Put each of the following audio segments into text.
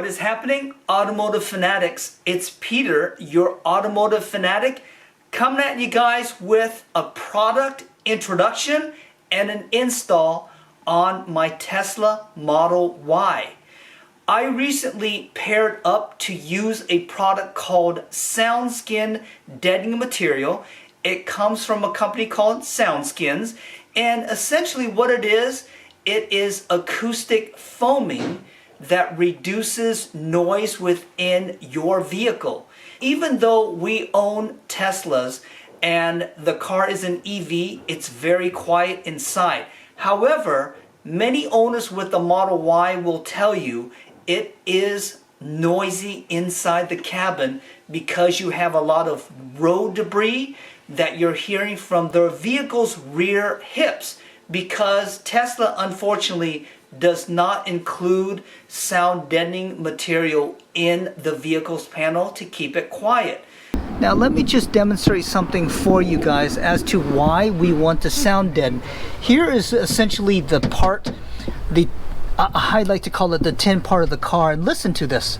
What is happening, automotive fanatics? It's Peter, your automotive fanatic, coming at you guys with a product introduction and an install on my Tesla Model Y. I recently paired up to use a product called SoundSkins deadening material. It comes from a company called SoundSkins, and essentially what it is acoustic foaming that reduces noise within your vehicle. Even though we own Teslas and the car is an EV, it's very quiet inside. However, many owners with the Model Y will tell you it is noisy inside the cabin because you have a lot of road debris that you're hearing from their vehicle's rear hips, because Tesla unfortunately does not include sound deadening material in the vehicle's panel to keep it quiet. Now let me just demonstrate something for you guys as to why we want to sound deaden. Here is essentially the part, I like to call it the tin part of the car, and listen to this.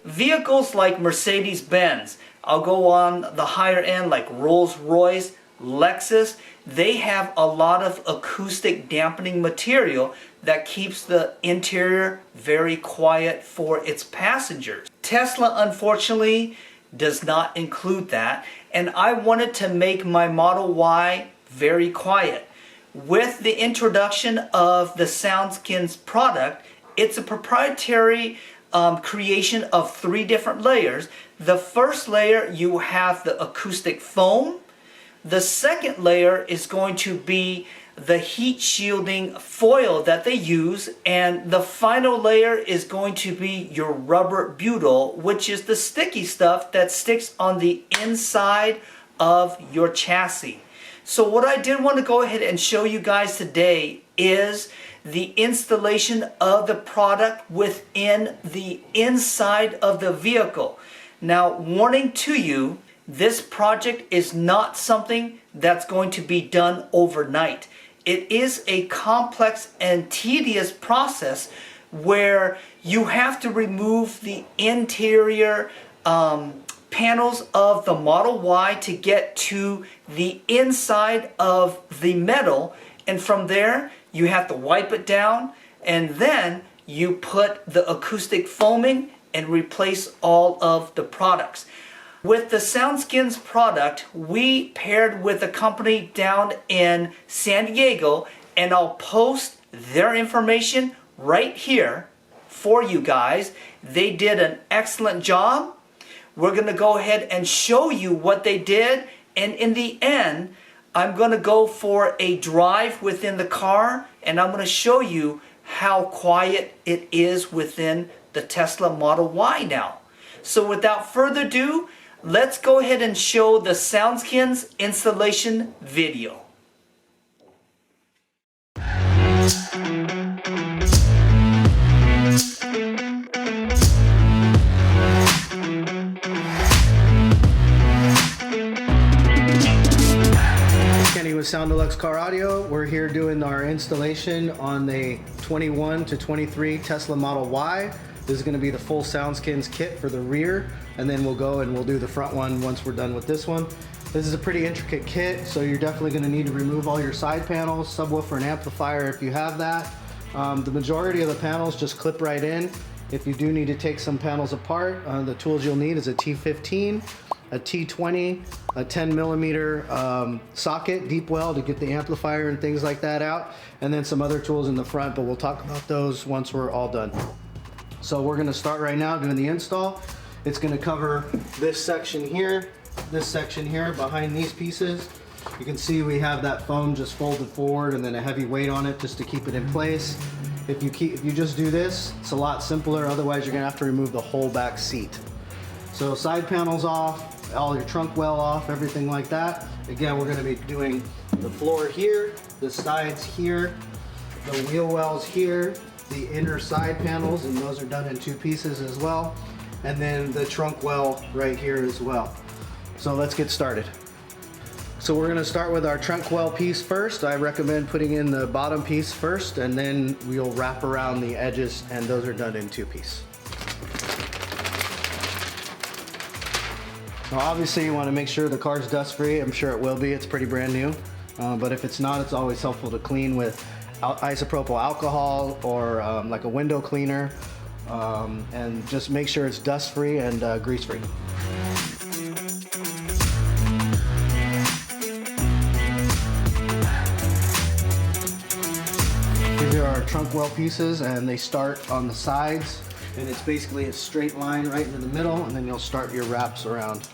Vehicles like Mercedes-Benz, I'll go on the higher end like Rolls-Royce, Lexus, they have a lot of acoustic dampening material that keeps the interior very quiet for its passengers. Tesla unfortunately does not include that, and I wanted to make my Model Y very quiet. With the introduction of the SoundSkins product, it's a proprietary creation of 3 different layers. The first layer, you have the acoustic foam. The second layer is going to be the heat shielding foil that they use, and the final layer is going to be your rubber butyl, which is the sticky stuff that sticks on the inside of your chassis. So what I did want to go ahead and show you guys today is the installation of the product within the inside of the vehicle. Now, warning to you, this project is not something that's going to be done overnight. It is a complex and tedious process where you have to remove the interior panels of the Model Y to get to the inside of the metal, and from there you have to wipe it down, and then you put the acoustic foaming and replace all of the products. With the SoundSkins product, we paired with a company down in San Diego, and I'll post their information right here for you guys. They did an excellent job. We're going to go ahead and show you what they did, and in the end, I'm going to go for a drive within the car, and I'm going to show you how quiet it is within the Tesla Model Y now. So without further ado, let's go ahead and show the SoundSkins installation video. With SounDelux Car Audio, we're here doing our installation on the 21 to 23 Tesla Model Y. This is going to be the full SoundSkins kit for the rear, and then we'll go and we'll do the front one once we're done with this one. This is a pretty intricate kit, so you're definitely going to need to remove all your side panels, subwoofer and amplifier if you have that. The majority of the panels just clip right in. If you do need to take some panels apart, the tools you'll need is a T15, a T20, a 10 millimeter socket, deep well to get the amplifier and things like that out, and then some other tools in the front, but we'll talk about those once we're all done. So we're gonna start right now doing the install. It's gonna cover this section here behind these pieces. You can see we have that foam just folded forward and then a heavy weight on it just to keep it in place. If you just do this, it's a lot simpler. Otherwise, you're gonna have to remove the whole back seat. So side panels off, all your trunk well off, everything like that. Again, we're gonna be doing the floor here, the sides here, the wheel wells here, the inner side panels, and those are done in 2 pieces as well. And then the trunk well right here as well. So let's get started. So we're gonna start with our trunk well piece first. I recommend putting in the bottom piece first, and then we'll wrap around the edges, and those are done in 2-piece. Now obviously you wanna make sure the car's dust free. I'm sure it will be, it's pretty brand new. But if it's not, it's always helpful to clean with isopropyl alcohol or like a window cleaner, and just make sure it's dust free and grease free. These are our trunk well pieces, and they start on the sides, and it's basically a straight line right into the middle, and then you'll start your wraps around.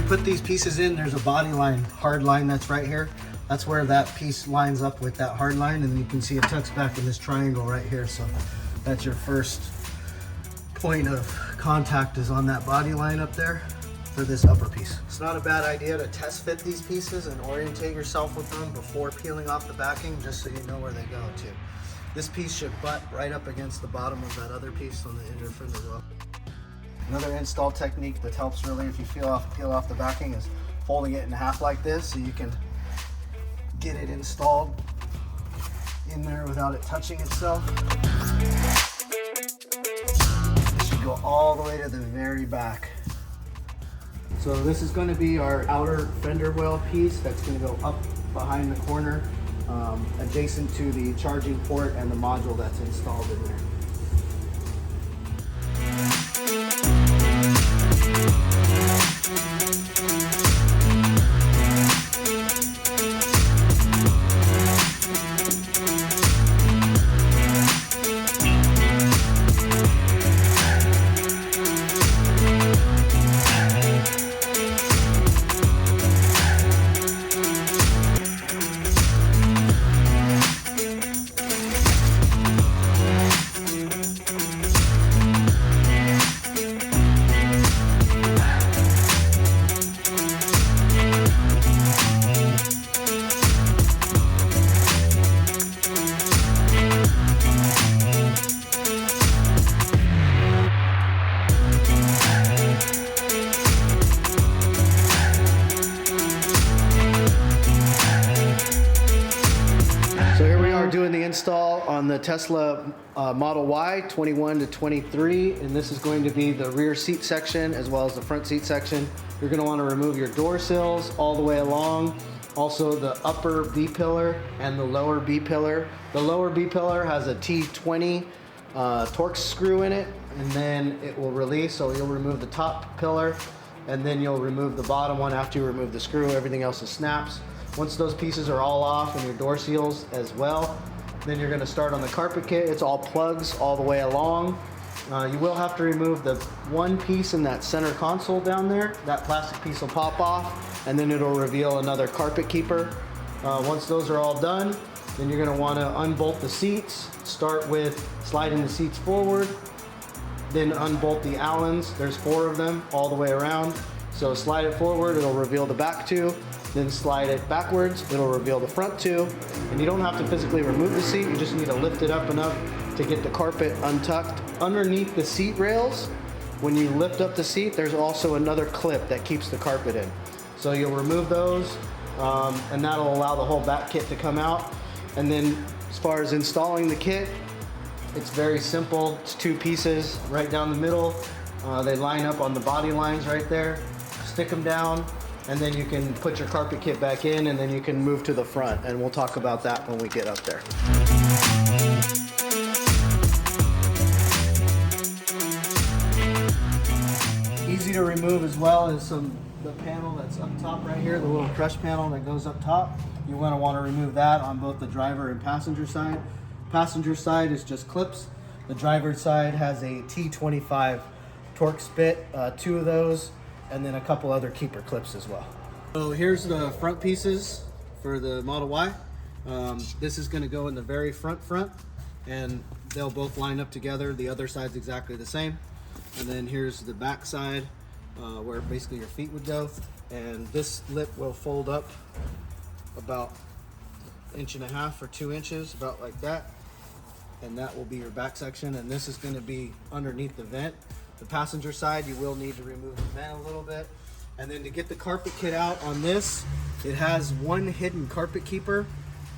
Put these pieces in, there's a body line, hard line that's right here. That's where that piece lines up with that hard line, and then you can see it tucks back in this triangle right here. So that's your first point of contact, is on that body line up there for this upper piece. It's not a bad idea to test fit these pieces and orientate yourself with them before peeling off the backing, just so you know where they go to. This piece should butt right up against the bottom of that other piece on the inner fin as well. Another install technique that helps really if you peel off the backing is folding it in half like this, so you can get it installed in there without it touching itself. This should go all the way to the very back. So this is going to be our outer fender well piece that's going to go up behind the corner, adjacent to the charging port and the module that's installed in there. Doing the install on the Tesla Model Y 21 to 23, and this is going to be the rear seat section as well as the front seat section. You're going to want to remove your door sills all the way along, also the upper B-pillar and the lower B-pillar. The lower B-pillar has a T20 Torx screw in it, and then it will release, so you'll remove the top pillar and then you'll remove the bottom one after you remove the screw. Everything else is snaps. Once those pieces are all off and your door seals as well, then you're going to start on the carpet kit. It's all plugs all the way along. You will have to remove the one piece in that center console down there. That plastic piece will pop off, and then it'll reveal another carpet keeper. Once those are all done, then you're going to want to unbolt the seats. Start with sliding the seats forward, then unbolt the Allens. There's 4 of them all the way around. So slide it forward, it'll reveal the back 2. Then slide it backwards, it'll reveal the front 2. And you don't have to physically remove the seat, you just need to lift it up enough to get the carpet untucked. Underneath the seat rails, when you lift up the seat, there's also another clip that keeps the carpet in. So you'll remove those, and that'll allow the whole back kit to come out. And then as far as installing the kit, it's very simple. It's 2 pieces right down the middle. They line up on the body lines right there. Stick them down, and then you can put your carpet kit back in, and then you can move to the front, and we'll talk about that when we get up there. Easy to remove as well as the panel that's up top right here, the little crush panel that goes up top. You want to remove that on both the driver and passenger side. Passenger side is just clips. The driver's side has a T25 torque spit, 2 of those, and then a couple other keeper clips as well. So here's the front pieces for the Model Y. This is going to go in the very front, and they'll both line up together. The other side's exactly the same. And then here's the back side, where basically your feet would go. And this lip will fold up about 1.5 inches or 2 inches, about like that. And that will be your back section. And this is going to be underneath the vent. The passenger side, you will need to remove the vent a little bit. And then to get the carpet kit out on this, it has 1 hidden carpet keeper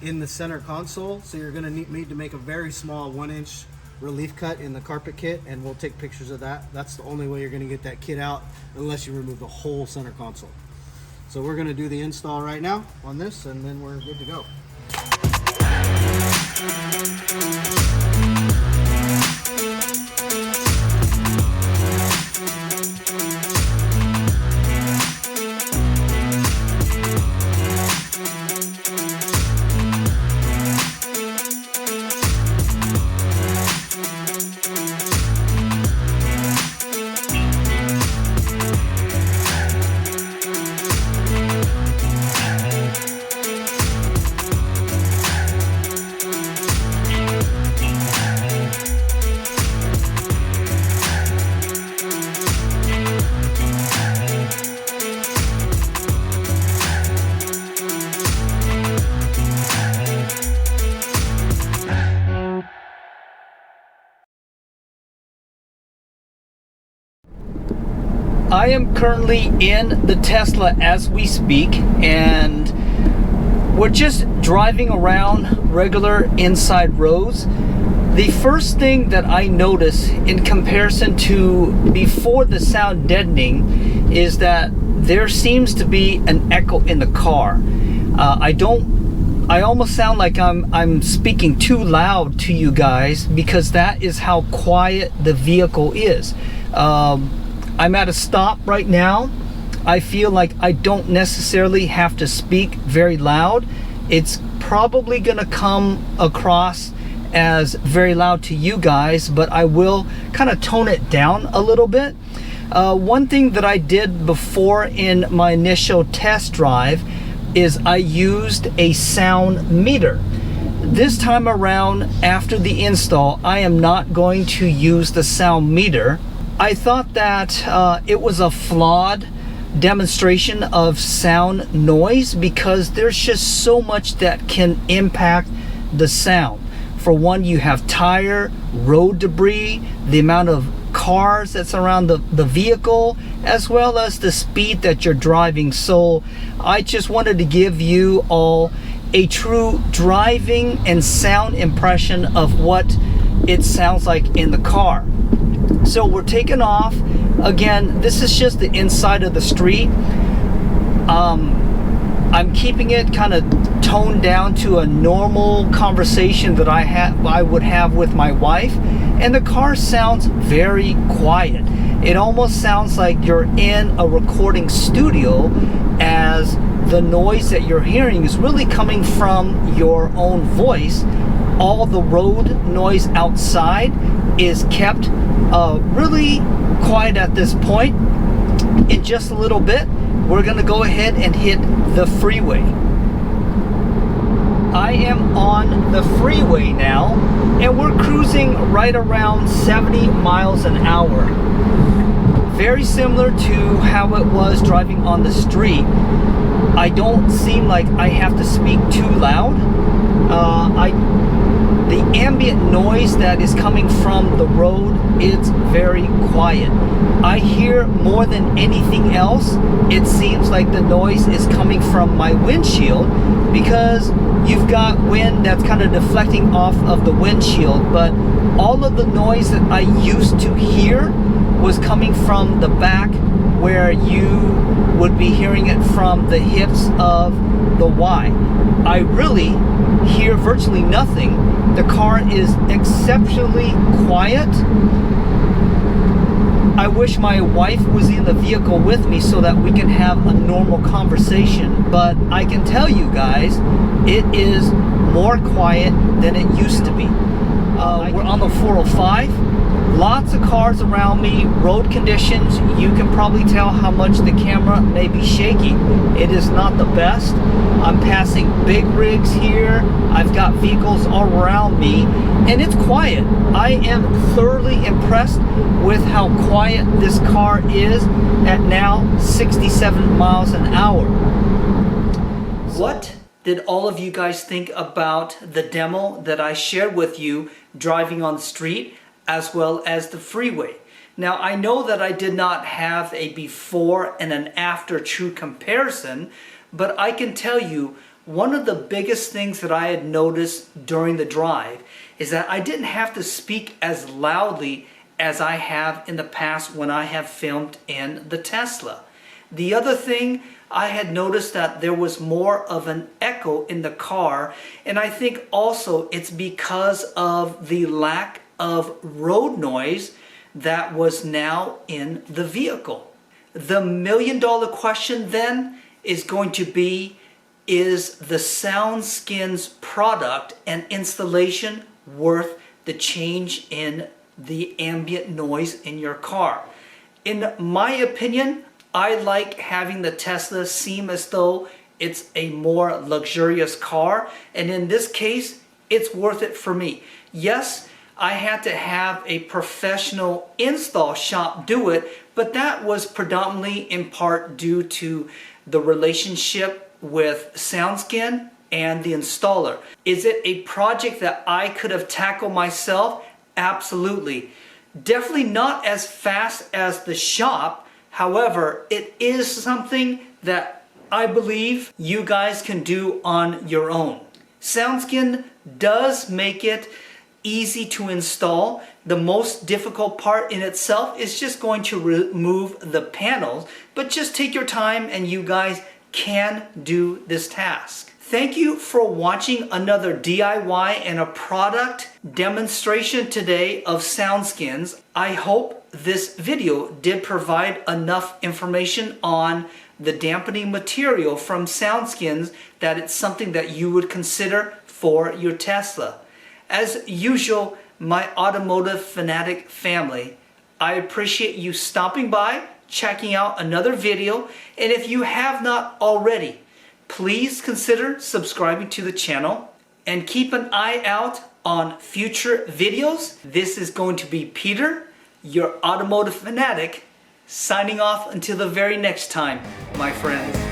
in the center console. So you're going to need to make a very small 1-inch relief cut in the carpet kit, and we'll take pictures of that. That's the only way you're going to get that kit out, unless you remove the whole center console. So we're going to do the install right now on this, and then we're good to go. I am currently in the Tesla as we speak, and we're just driving around regular inside roads. The first thing that I notice in comparison to before the sound deadening is that there seems to be an echo in the car. I almost sound like I'm speaking too loud to you guys, because that is how quiet the vehicle is. I'm at a stop right now. I feel like I don't necessarily have to speak very loud. It's probably gonna come across as very loud to you guys, but I will kind of tone it down a little bit. One thing that I did before in my initial test drive is I used a sound meter. This time around, after the install, I am not going to use the sound meter. I thought that it was a flawed demonstration of sound noise, because there's just so much that can impact the sound. For one, you have tire, road debris, the amount of cars that's around the vehicle, as well as the speed that you're driving. So I just wanted to give you all a true driving and sound impression of what it sounds like in the car. So we're taking off. Again, this is just the inside of the street. I'm keeping it kind of toned down to a normal conversation that I would have with my wife, and the car sounds very quiet. It almost sounds like you're in a recording studio, as the noise that you're hearing is really coming from your own voice. All the road noise outside is kept really quiet at this point. In just a little bit, we're gonna go ahead and hit the freeway. I am on the freeway now, and we're cruising right around 70 miles an hour. Very similar to how it was driving on the street. I don't seem like I have to speak too loud. The ambient noise that is coming from the road, it's very quiet. I hear more than anything else, it seems like the noise is coming from my windshield, because you've got wind that's kind of deflecting off of the windshield, but all of the noise that I used to hear was coming from the back, where you would be hearing it from the hips of the Y. I really hear virtually nothing. The car is exceptionally quiet. I wish my wife was in the vehicle with me so that we can have a normal conversation, but I can tell you guys, it is more quiet than it used to be. We're on the 405. Lots of cars around me, road conditions, you can probably tell how much the camera may be shaky. It is not the best. I'm passing big rigs here. I've got vehicles all around me, and it's quiet. I am thoroughly impressed with how quiet this car is at now 67 miles an hour. What did all of you guys think about the demo that I shared with you driving on the street, as well as the freeway? Now, I know that I did not have a before and an after true comparison, but I can tell you one of the biggest things that I had noticed during the drive is that I didn't have to speak as loudly as I have in the past when I have filmed in the Tesla. The other thing, I had noticed that there was more of an echo in the car, and I think also it's because of the lack of road noise that was now in the vehicle. The million-dollar question then is going to be, is the SoundSkins product and installation worth the change in the ambient noise in your car? In my opinion, I like having the Tesla seem as though it's a more luxurious car, and in this case, it's worth it for me. Yes, I had to have a professional install shop do it, but that was predominantly in part due to the relationship with SoundSkin and the installer. Is it a project that I could have tackled myself? Absolutely. Definitely not as fast as the shop. However, it is something that I believe you guys can do on your own. SoundSkin does make it easy to install. The most difficult part in itself is just going to remove the panels, but just take your time and you guys can do this task. Thank you for watching another DIY and a product demonstration today of SoundSkins. I hope this video did provide enough information on the dampening material from SoundSkins that it's something that you would consider for your Tesla. As usual, my automotive fanatic family, I appreciate you stopping by, checking out another video, and if you have not already, please consider subscribing to the channel and keep an eye out on future videos. This is going to be Peter, your automotive fanatic, signing off until the very next time, my friends.